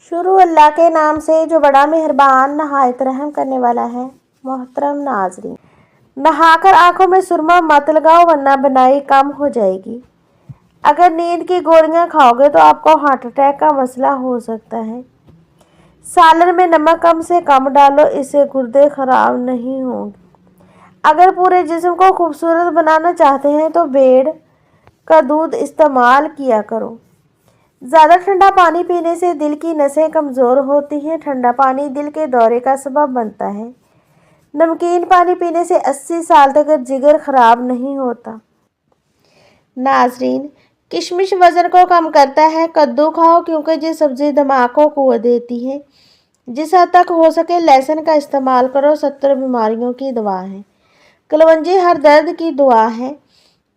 شروع اللہ کے نام سے جو بڑا مہربان نہایت رحم کرنے والا ہے۔ محترم ناظرین، نہا کر آنکھوں میں سرما مت لگاؤ ورنہ بنائی کم ہو جائے گی۔ اگر نیند کی گولیاں کھاؤ گے تو آپ کو ہارٹ اٹیک کا مسئلہ ہو سکتا ہے۔ سالن میں نمک کم سے کم ڈالو، اس سے گردے خراب نہیں ہوں گے۔ اگر پورے جسم کو خوبصورت بنانا چاہتے ہیں تو بیڑ کا دودھ استعمال کیا کرو۔ زیادہ ٹھنڈا پانی پینے سے دل کی نسیں کمزور ہوتی ہیں۔ ٹھنڈا پانی دل کے دورے کا سبب بنتا ہے۔ نمکین پانی پینے سے 80 سال تک جگر خراب نہیں ہوتا۔ ناظرین، کشمش وزن کو کم کرتا ہے۔ کدو کھاؤ کیونکہ یہ سبزی دماغ کو قوت دیتی ہے۔ جس حد تک ہو سکے لہسن کا استعمال کرو، 70 بیماریوں کی دوا ہے۔ کلونجی ہر درد کی دوا ہے۔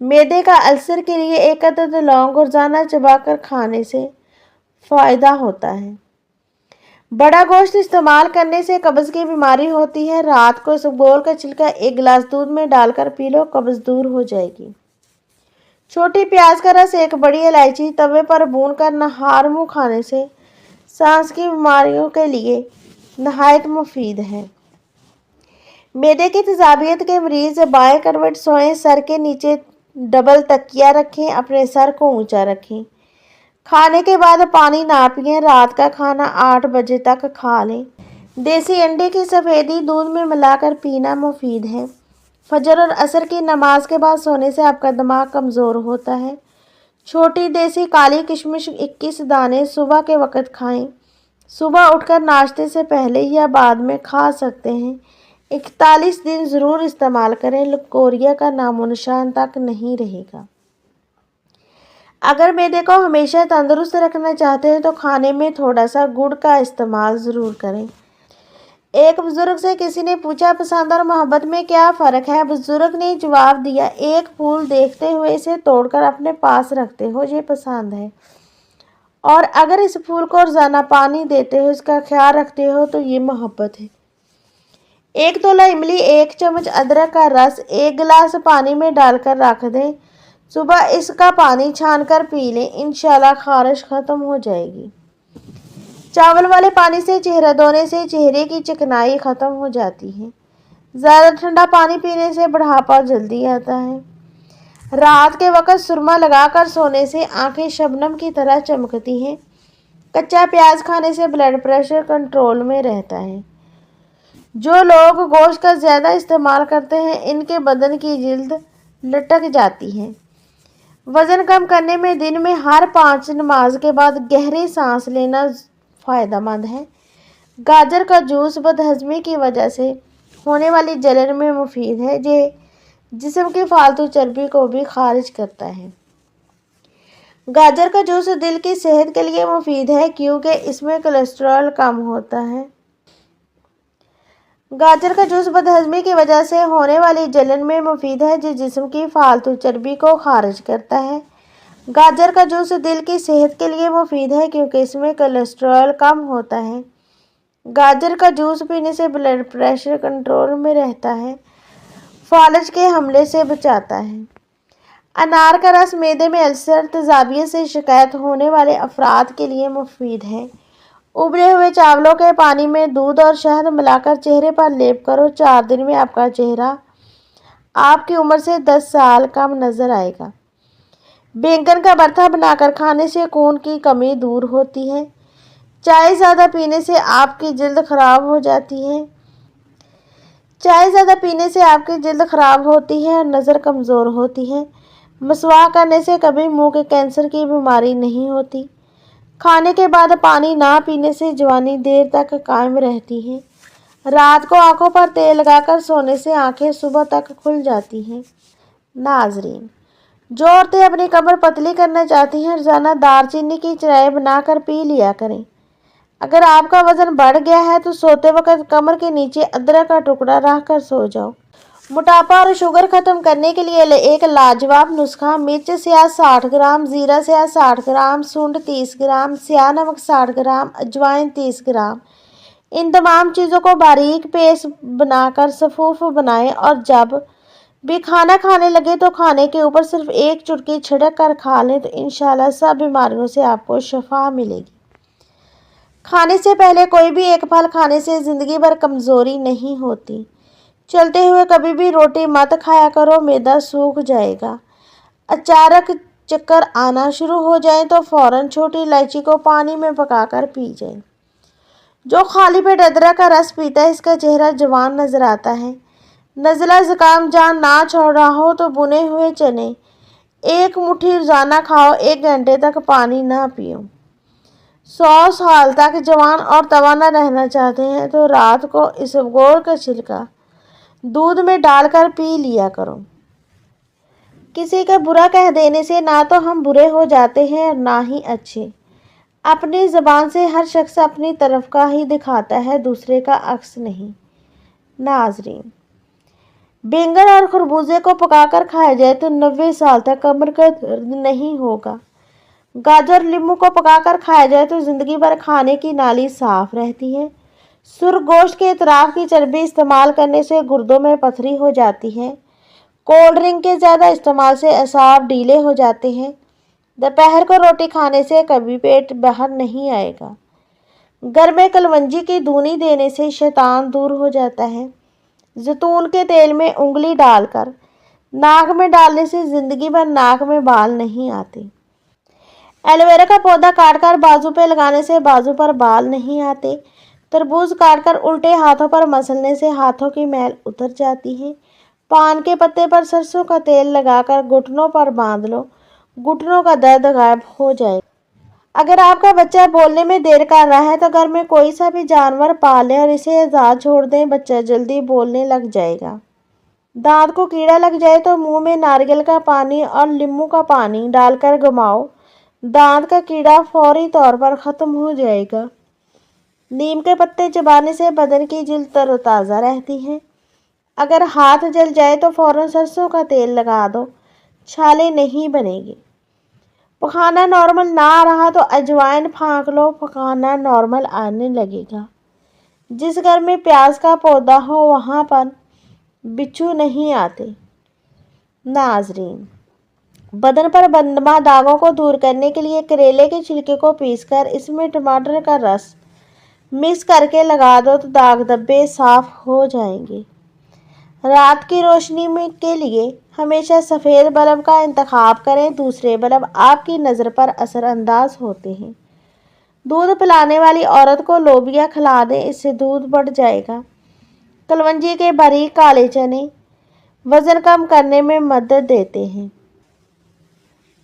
معدے کا السر کے لیے 1 عدد لونگ روزانہ چبا کر کھانے سے فائدہ ہوتا ہے۔ بڑا گوشت استعمال کرنے سے قبض کی بیماری ہوتی ہے۔ رات کو اسبگول کا چھلکا 1 گلاس دودھ میں ڈال کر پی لو، قبض دور ہو جائے گی۔ چھوٹی پیاز کا رس، 1 بڑی الائچی توے پر بھون کر نہار منہ کھانے سے سانس کی بیماریوں کے لیے نہایت مفید ہے۔ معدے کی تیزابیت کے مریض بائیں کروٹ سوئیں، سر کے نیچے ڈبل تکیہ رکھیں، اپنے سر کو اونچا رکھیں۔ کھانے کے بعد پانی نہ پئیں۔ رات کا کھانا 8 بجے تک کھا لیں۔ دیسی انڈے کی سفیدی دودھ میں ملا کر پینا مفید ہے۔ فجر اور عصر کی نماز کے بعد سونے سے آپ کا دماغ کمزور ہوتا ہے۔ چھوٹی دیسی کالی کشمش 21 دانے صبح کے وقت کھائیں۔ صبح اٹھ کر ناشتے سے پہلے یا بعد میں کھا سکتے ہیں۔ 41 دن ضرور استعمال کریں، لکوریا کا نام و نشان تک نہیں رہے گا۔ اگر معدے کو ہمیشہ تندرست رکھنا چاہتے ہیں تو کھانے میں تھوڑا سا گڑ کا استعمال ضرور کریں۔ ایک بزرگ سے کسی نے پوچھا، پسند اور محبت میں کیا فرق ہے؟ بزرگ نے جواب دیا، ایک پھول دیکھتے ہوئے اسے توڑ کر اپنے پاس رکھتے ہو، یہ پسند ہے، اور اگر اس پھول کو روزانہ پانی دیتے ہو، اس کا خیال رکھتے ہو تو یہ محبت ہے۔ 1 تولہ املی، 1 چمچ ادرک کا رس 1 گلاس پانی میں ڈال کر رکھ دیں۔ صبح اس کا پانی چھان کر پی لیں، انشاءاللہ خارش ختم ہو جائے گی۔ چاول والے پانی سے چہرہ دھونے سے چہرے کی چکنائی ختم ہو جاتی ہے۔ زیادہ ٹھنڈا پانی پینے سے بڑھاپا جلدی آتا ہے۔ رات کے وقت سرما لگا کر سونے سے آنکھیں شبنم کی طرح چمکتی ہیں۔ کچا پیاز کھانے سے بلڈ پریشر کنٹرول میں رہتا ہے۔ جو لوگ گوشت کا زیادہ استعمال کرتے ہیں ان کے بدن کی جلد لٹک جاتی ہے۔ وزن کم کرنے میں دن میں ہر 5 نماز کے بعد گہری سانس لینا فائدہ مند ہے۔ گاجر کا جوس بدہضمی کی وجہ سے ہونے والی جلن میں مفید ہے۔ یہ جسم کی فالتو چربی کو بھی خارج کرتا ہے۔ گاجر کا جوس دل کی صحت کے لیے مفید ہے کیونکہ اس میں کولیسٹرول کم ہوتا ہے۔ گاجر کا جوس بدہضمی کی وجہ سے ہونے والی جلن میں مفید ہے، جو جسم کی فالتو چربی کو خارج کرتا ہے۔ گاجر کا جوس دل کی صحت کے لیے مفید ہے کیونکہ اس میں کولیسٹرول کم ہوتا ہے۔ گاجر کا جوس پینے سے بلڈ پریشر کنٹرول میں رہتا ہے، فالج کے حملے سے بچاتا ہے۔ انار کا رس معدے میں السر، تیزابیت سے شکایت ہونے والے افراد کے لیے مفید ہے۔ ابلے ہوئے چاولوں کے پانی میں دودھ اور شہد ملا کر چہرے پر لیپ کرو، 4 دن میں آپ کا چہرہ آپ کی عمر سے 10 سال کم نظر آئے گا۔ بینگن کا بھرتا بنا کر کھانے سے خون کی کمی دور ہوتی ہے۔ چائے زیادہ پینے سے آپ کی جلد خراب ہو جاتی ہے۔ چائے زیادہ پینے سے آپ کی جلد خراب ہوتی ہے اور نظر کمزور ہوتی ہے۔ مسواک کرنے سے کبھی منہ کے کینسر کی بیماری نہیں ہوتی۔ کھانے کے بعد پانی نہ پینے سے جوانی دیر تک قائم رہتی ہے۔ رات کو آنکھوں پر تیل لگا کر سونے سے آنکھیں صبح تک کھل جاتی ہیں۔ ناظرین، جو عورتیں اپنی کمر پتلی کرنا چاہتی ہیں روزانہ دار چینی کی چائے بنا کر پی لیا کریں۔ اگر آپ کا وزن بڑھ گیا ہے تو سوتے وقت کمر کے نیچے ادرک کا ٹکڑا رکھ کر سو جاؤ۔ موٹاپا اور شوگر ختم کرنے کے لیے ایک لاجواب نسخہ: مرچ سیاہ 60 گرام، زیرہ سیاہ 60 گرام، سونڈ 30 گرام، سیاہ نمک 60 گرام، اجوائن 30 گرام۔ ان تمام چیزوں کو باریک پیسٹ بنا کر صفوف بنائیں اور جب بھی کھانا کھانے لگے تو کھانے کے اوپر صرف 1 چٹکی چھڑک کر کھا لیں تو انشاءاللہ سب بیماریوں سے آپ کو شفا ملے گی۔ کھانے سے پہلے کوئی بھی ایک پھل کھانے سے زندگی بھر کمزوری نہیں ہوتی۔ چلتے ہوئے کبھی بھی روٹی مت کھایا کرو، معدہ سوکھ جائے گا۔ اچانک چکر آنا شروع ہو جائیں تو فوراً چھوٹی الائچی کو پانی میں پکا کر پی جائیں۔ جو خالی پیٹ ادرک کا رس پیتا ہے اس کا چہرہ جوان نظر آتا ہے۔ نزلہ زکام جان نہ چھوڑ رہا ہو تو بنے ہوئے چنے ایک مٹھی روزانہ کھاؤ، 1 گھنٹے تک پانی نہ پیو۔ 100 سال تک جوان اور توانا رہنا چاہتے ہیں تو رات کو اسبگول کا چھلکا دودھ میں ڈال کر پی لیا کرو۔ کسی کا برا کہہ دینے سے نہ تو ہم برے ہو جاتے ہیں اور نہ ہی اچھے۔ اپنی زبان سے ہر شخص اپنی طرف کا ہی دکھاتا ہے، دوسرے کا عکس نہیں۔ ناظرین، بینگن اور خربوزے کو پکا کر کھایا جائے تو 90 سال تک کمر کا درد نہیں ہوگا۔ گاجر لیموں کو پکا کر کھایا جائے تو زندگی بھر کھانے کی نالی صاف رہتی ہے۔ سرخ گوشت کے اطراف کی چربی استعمال کرنے سے گردوں میں پتھری ہو جاتی ہے۔ کولڈ ڈرنک کے زیادہ استعمال سے اعصاب ڈھیلے ہو جاتے ہیں۔ دوپہر کو روٹی کھانے سے کبھی پیٹ باہر نہیں آئے گا۔ گھر میں کلونجی کی دھونی دینے سے شیطان دور ہو جاتا ہے۔ زیتون کے تیل میں انگلی ڈال کر ناک میں ڈالنے سے زندگی بھر ناک میں بال نہیں آتے۔ ایلو ویرا کا پودا کاٹ کر بازو پہ لگانے سے بازو پر بال نہیں آتے۔ تربوز کاٹ کر الٹے ہاتھوں پر مسلنے سے ہاتھوں کی میل اتر جاتی ہے۔ پان کے پتے پر سرسوں کا تیل لگا کر گھٹنوں پر باندھ لو، گھٹنوں کا درد غائب ہو جائے گا۔ اگر آپ کا بچہ بولنے میں دیر کر رہا ہے تو گھر میں کوئی سا بھی جانور پال لیں اور اسے آزاد چھوڑ دیں، بچہ جلدی بولنے لگ جائے گا۔ دانت کو کیڑا لگ جائے تو منہ میں ناریل کا پانی اور لیموں کا پانی ڈال کر گھماؤ، دانت کا کیڑا فوری طور پر ختم ہو جائے گا۔ نیم کے پتے چبانے سے بدن کی جلد تر و تازہ رہتی ہے۔ اگر ہاتھ جل جائے تو فوراً سرسوں کا تیل لگا دو، چھالے نہیں بنے گی۔ پخانا نارمل نہ آ رہا تو اجوائن پھانک لو، پخانا نارمل آنے لگے گا۔ جس گھر میں پیاز کا پودا ہو وہاں پر بچھو نہیں آتے۔ ناظرین، بدن پر بندما داغوں کو دور کرنے کے لیے کریلے کے چھلکے کو پیس کر اس میں ٹماٹر کا رس مکس کر کے لگا دو تو داغ دھبے صاف ہو جائیں گے۔ رات کی روشنی کے لیے ہمیشہ سفید بلب کا انتخاب کریں، دوسرے بلب آپ کی نظر پر اثر انداز ہوتے ہیں۔ دودھ پلانے والی عورت کو لوبیا کھلا دیں، اس سے دودھ بڑھ جائے گا۔ کلونجی کے باریک کالے چنے وزن کم کرنے میں مدد دیتے ہیں۔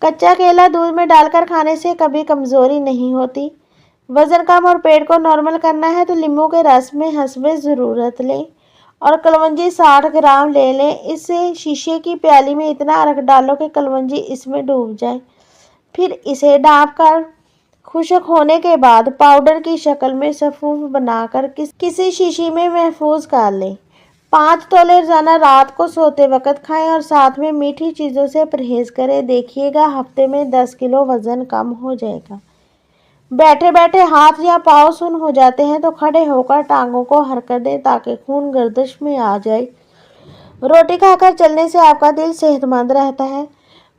کچا کیلا دودھ میں ڈال کر کھانے سے کبھی کمزوری نہیں ہوتی۔ وزن کم اور پیٹ کو نارمل کرنا ہے تو لیموں کے رس میں حسب ضرورت لیں اور کلونجی 60 گرام لے لیں۔ اسے شیشے کی پیالی میں اتنا رکھ ڈالو کہ کلونجی اس میں ڈوب جائے، پھر اسے ڈھانپ کر خشک ہونے کے بعد پاؤڈر کی شکل میں صفوف بنا کر کسی شیشی میں محفوظ کر لیں۔ 5 تولے روزانہ رات کو سوتے وقت کھائیں اور ساتھ میں میٹھی چیزوں سے پرہیز کریں، دیکھیے گا ہفتے میں 10 کلو وزن کم ہو جائے گا۔ بیٹھے بیٹھے ہاتھ یا پاؤں سن ہو جاتے ہیں تو کھڑے ہو کر ٹانگوں کو حرکت دیں تاکہ خون گردش میں آ جائے۔ روٹی کھا کر چلنے سے آپ کا دل صحت مند رہتا ہے۔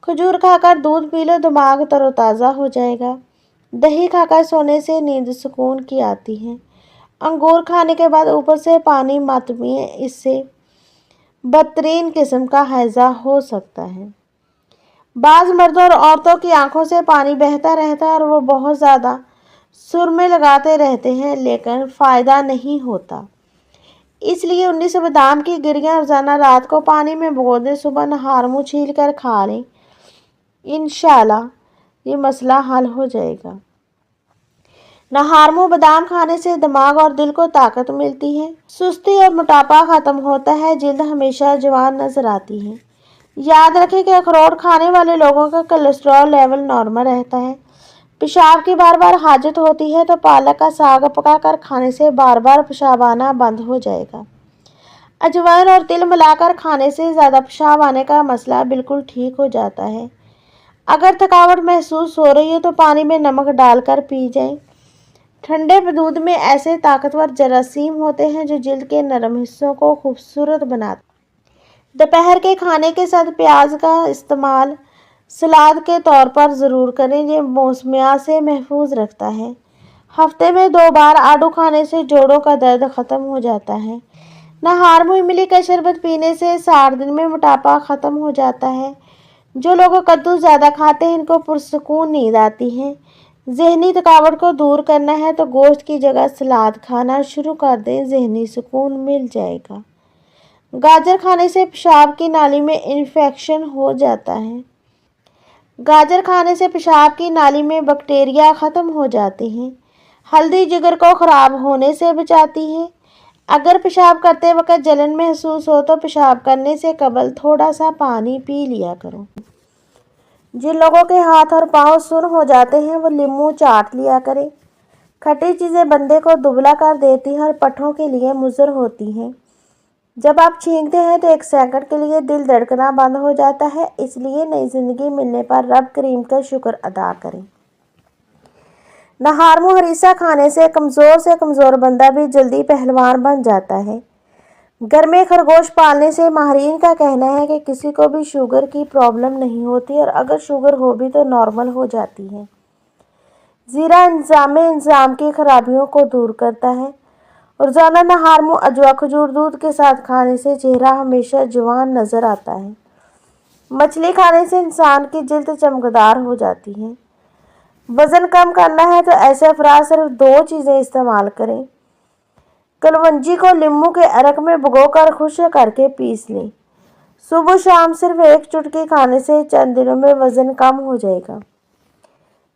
کھجور کھا کر دودھ پی لو، دماغ تر و تازہ ہو جائے گا۔ دہی کھا کر سونے سے نیند سکون کی آتی ہے۔ انگور کھانے کے بعد اوپر سے پانی مت پئیں، اس سے بدترین قسم کا ہیضہ ہو سکتا ہے۔ بعض مردوں اور عورتوں کی آنکھوں سے پانی بہتا رہتا ہے اور وہ بہت زیادہ سرمے لگاتے رہتے ہیں لیکن فائدہ نہیں ہوتا۔ اس لیے 19 بادام کی گریاں روزانہ رات کو پانی میں بھگو دیں، صبح نہار منہ چھیل کر کھا لیں، انشاءاللہ یہ مسئلہ حل ہو جائے گا۔ نہار منہ بادام کھانے سے دماغ اور دل کو طاقت ملتی ہے، سستی اور موٹاپا ختم ہوتا ہے، جلد ہمیشہ جوان نظر آتی ہے۔ یاد رکھیں کہ اخروٹ کھانے والے لوگوں کا کولیسٹرول لیول نارمل رہتا ہے۔ پیشاب کی بار بار حاجت ہوتی ہے تو پالک کا ساگ پکا کر کھانے سے بار بار پیشاب آنا بند ہو جائے گا۔ اجوائن اور تل ملا کر کھانے سے زیادہ پیشاب آنے کا مسئلہ بالکل ٹھیک ہو جاتا ہے۔ اگر تھکاوٹ محسوس ہو رہی ہے تو پانی میں نمک ڈال کر پی جائیں۔ ٹھنڈے دودھ میں ایسے طاقتور جراثیم ہوتے ہیں جو جلد کے نرم حصوں کو خوبصورت بناتے ہیں۔ دوپہر کے کھانے کے ساتھ پیاز کا استعمال سلاد کے طور پر ضرور کریں، یہ موسمیات سے محفوظ رکھتا ہے۔ ہفتے میں 2 بار آڑو کھانے سے جوڑوں کا درد ختم ہو جاتا ہے۔ نہار منہ املی کا شربت پینے سے 60 دن میں موٹاپا ختم ہو جاتا ہے۔ جو لوگ کدو زیادہ کھاتے ہیں ان کو پرسکون نیند آتی ہے۔ ذہنی تھکاوٹ کو دور کرنا ہے تو گوشت کی جگہ سلاد کھانا شروع کر دیں، ذہنی سکون مل جائے گا۔ گاجر کھانے سے پیشاب کی نالی میں انفیکشن ہو جاتا ہے۔ گاجر کھانے سے پیشاب کی نالی میں بیکٹیریا ختم ہو جاتے ہیں۔ ہلدی جگر کو خراب ہونے سے بچاتی ہے۔ اگر پیشاب کرتے وقت جلن محسوس ہو تو پیشاب کرنے سے قبل تھوڑا سا پانی پی لیا کرو۔ جن لوگوں کے ہاتھ اور پاؤں سن ہو جاتے ہیں وہ لیموں چاٹ لیا کریں۔ کھٹی چیزیں بندے کو دبلا کر دیتی ہیں اور پٹھوں کے لیے مضر ہوتی ہیں۔ جب آپ چھینکتے ہیں تو 1 سیکنڈ کے لیے دل دھڑکنا بند ہو جاتا ہے، اس لیے نئی زندگی ملنے پر رب کریم کا شکر ادا کریں۔ نہار منہ ہریسہ کھانے سے کمزور بندہ بھی جلدی پہلوان بن جاتا ہے۔ گھر میں خرگوش پالنے سے ماہرین کا کہنا ہے کہ کسی کو بھی شوگر کی پرابلم نہیں ہوتی اور اگر شوگر ہو بھی تو نارمل ہو جاتی ہے۔ زیرہ انزام کی خرابیوں کو دور کرتا ہے۔ روزانہ نہار منہ اجوا کھجور دودھ کے ساتھ کھانے سے چہرہ ہمیشہ جوان نظر آتا ہے۔ مچھلی کھانے سے انسان کی جلد چمکدار ہو جاتی ہے۔ وزن کم کرنا ہے تو ایسے افراد صرف 2 چیزیں استعمال کریں۔ کلونجی کو لیموں کے عرق میں بھگو کر خشک کر کے پیس لیں۔ صبح شام صرف 1 چٹکی کھانے سے چند دنوں میں وزن کم ہو جائے گا۔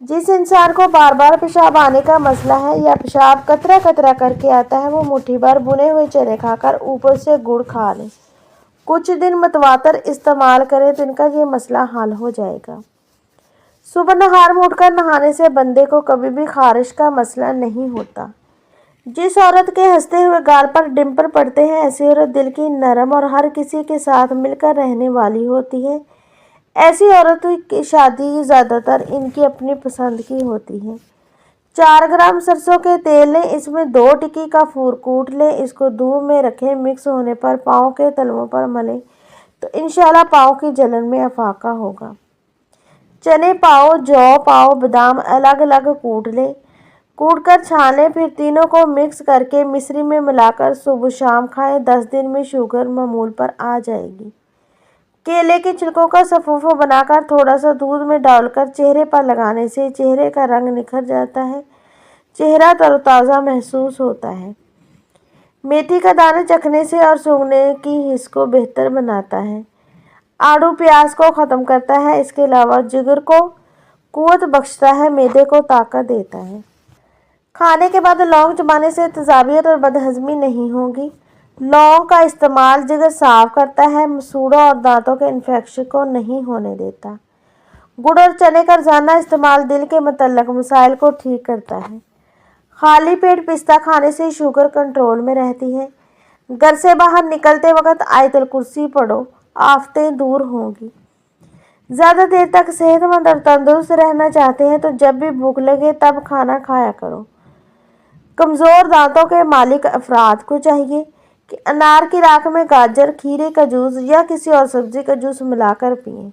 جس انسان کو بار بار پیشاب آنے کا مسئلہ ہے یا پیشاب قطرہ قطرہ کر کے آتا ہے وہ مٹھی بھر بھنے ہوئے چنے کھا کر اوپر سے گڑ کھا لیں۔ کچھ دن متواتر استعمال کریں تو ان کا یہ مسئلہ حل ہو جائے گا۔ صبح نہار منہ اٹھ کر نہانے سے بندے کو کبھی بھی خارش کا مسئلہ نہیں ہوتا۔ جس عورت کے ہنستے ہوئے گال پر ڈمپل پڑتے ہیں ایسی عورت دل کی نرم اور ہر کسی کے ساتھ مل کر رہنے والی ہوتی ہے۔ ایسی عورت کی شادی زیادہ تر ان کی اپنی پسند کی ہوتی ہے۔ 4 گرام سرسوں کے تیل لیں، اس میں 2 ٹکی کافور کوٹ لیں، اس کو دھوپ میں رکھیں، مکس ہونے پر پاؤں کے تلووں پر ملیں تو انشاءاللہ پاؤں کی جلن میں افاقہ ہوگا۔ چنے پاؤ، جو پاؤ، بادام الگ الگ کوٹ لیں، کوٹ کر چھان لیں، پھر تینوں کو مکس کر کے مصری میں ملا کر صبح شام کھائیں، 10 دن میں شوگر معمول پر آ جائے گی۔ کیلے کے چھلکوں کا سفوف بنا کر تھوڑا سا دودھ میں ڈال کر چہرے پر لگانے سے چہرے کا رنگ نکھر جاتا ہے، چہرہ تر و تازہ محسوس ہوتا ہے۔ میتھی کا دانہ چکھنے سے اور سونگھنے کی حس کو بہتر بناتا ہے۔ آڑو پیاس کو ختم کرتا ہے، اس کے علاوہ جگر کو قوت بخشتا ہے، معدے کو طاقت دیتا ہے۔ کھانے کے بعد لونگ چبانے سے تیزابیت اور بدہضمی نہیں ہوگی۔ لونگ کا استعمال جگر صاف کرتا ہے، مسوڑوں اور دانتوں کے انفیکشن کو نہیں ہونے دیتا۔ گڑ اور چنے کا روزانہ استعمال دل کے متعلق مسائل کو ٹھیک کرتا ہے۔ خالی پیٹ پستہ کھانے سے شوگر کنٹرول میں رہتی ہے۔ گھر سے باہر نکلتے وقت آیت الکرسی پڑھو، آفتیں دور ہوں گی۔ زیادہ دیر تک صحت مند اور تندرست رہنا چاہتے ہیں تو جب بھی بھوک لگے تب کھانا کھایا کرو۔ کمزور دانتوں کے مالک افراد کو چاہیے کہ انار کی راکھ میں گاجر، کھیرے کا جوس یا کسی اور سبزی کا جوس ملا کر پئیں۔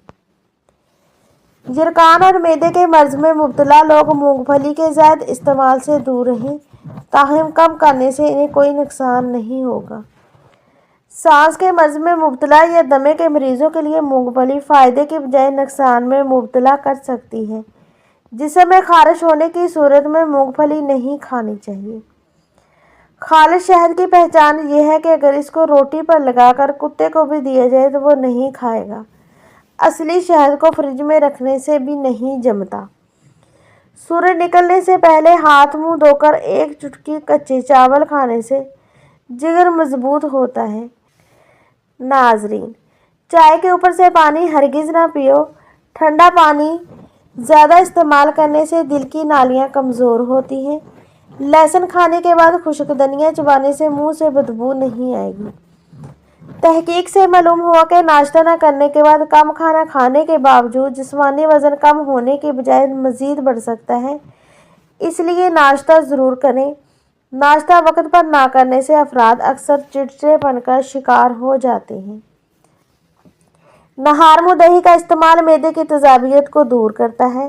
یرقان اور معدے کے مرض میں مبتلا لوگ مونگ پھلی کے زائد استعمال سے دور رہیں، تاہم کم کرنے سے انہیں کوئی نقصان نہیں ہوگا۔ سانس کے مرض میں مبتلا یا دمے کے مریضوں کے لیے مونگ پھلی فائدے کے بجائے نقصان میں مبتلا کر سکتی ہے۔ جسم میں خارش ہونے کی صورت میں مونگ پھلی نہیں کھانی چاہیے۔ خالص شہد کی پہچان یہ ہے کہ اگر اس کو روٹی پر لگا کر کتے کو بھی دیا جائے تو وہ نہیں کھائے گا۔ اصلی شہد کو فریج میں رکھنے سے بھی نہیں جمتا۔ سورج نکلنے سے پہلے ہاتھ منہ دھو کر 1 چٹکی کچے چاول کھانے سے جگر مضبوط ہوتا ہے۔ ناظرین، چائے کے اوپر سے پانی ہرگز نہ پیو۔ ٹھنڈا پانی زیادہ استعمال کرنے سے دل کی نالیاں کمزور ہوتی ہیں۔ لہسن کھانے کے بعد خشک دھنیا چبانے سے منہ سے بدبو نہیں آئے گی۔ تحقیق سے معلوم ہوا کہ ناشتہ نہ کرنے کے بعد کم کھانا کھانے کے باوجود جسمانی وزن کم ہونے کے بجائے مزید بڑھ سکتا ہے، اس لیے ناشتہ ضرور کریں۔ ناشتہ وقت پر نہ کرنے سے افراد اکثر چڑچڑے پن کا شکار ہو جاتے ہیں۔ نہار منہ دہی کا استعمال معدے کی تیزابیت کو دور کرتا ہے۔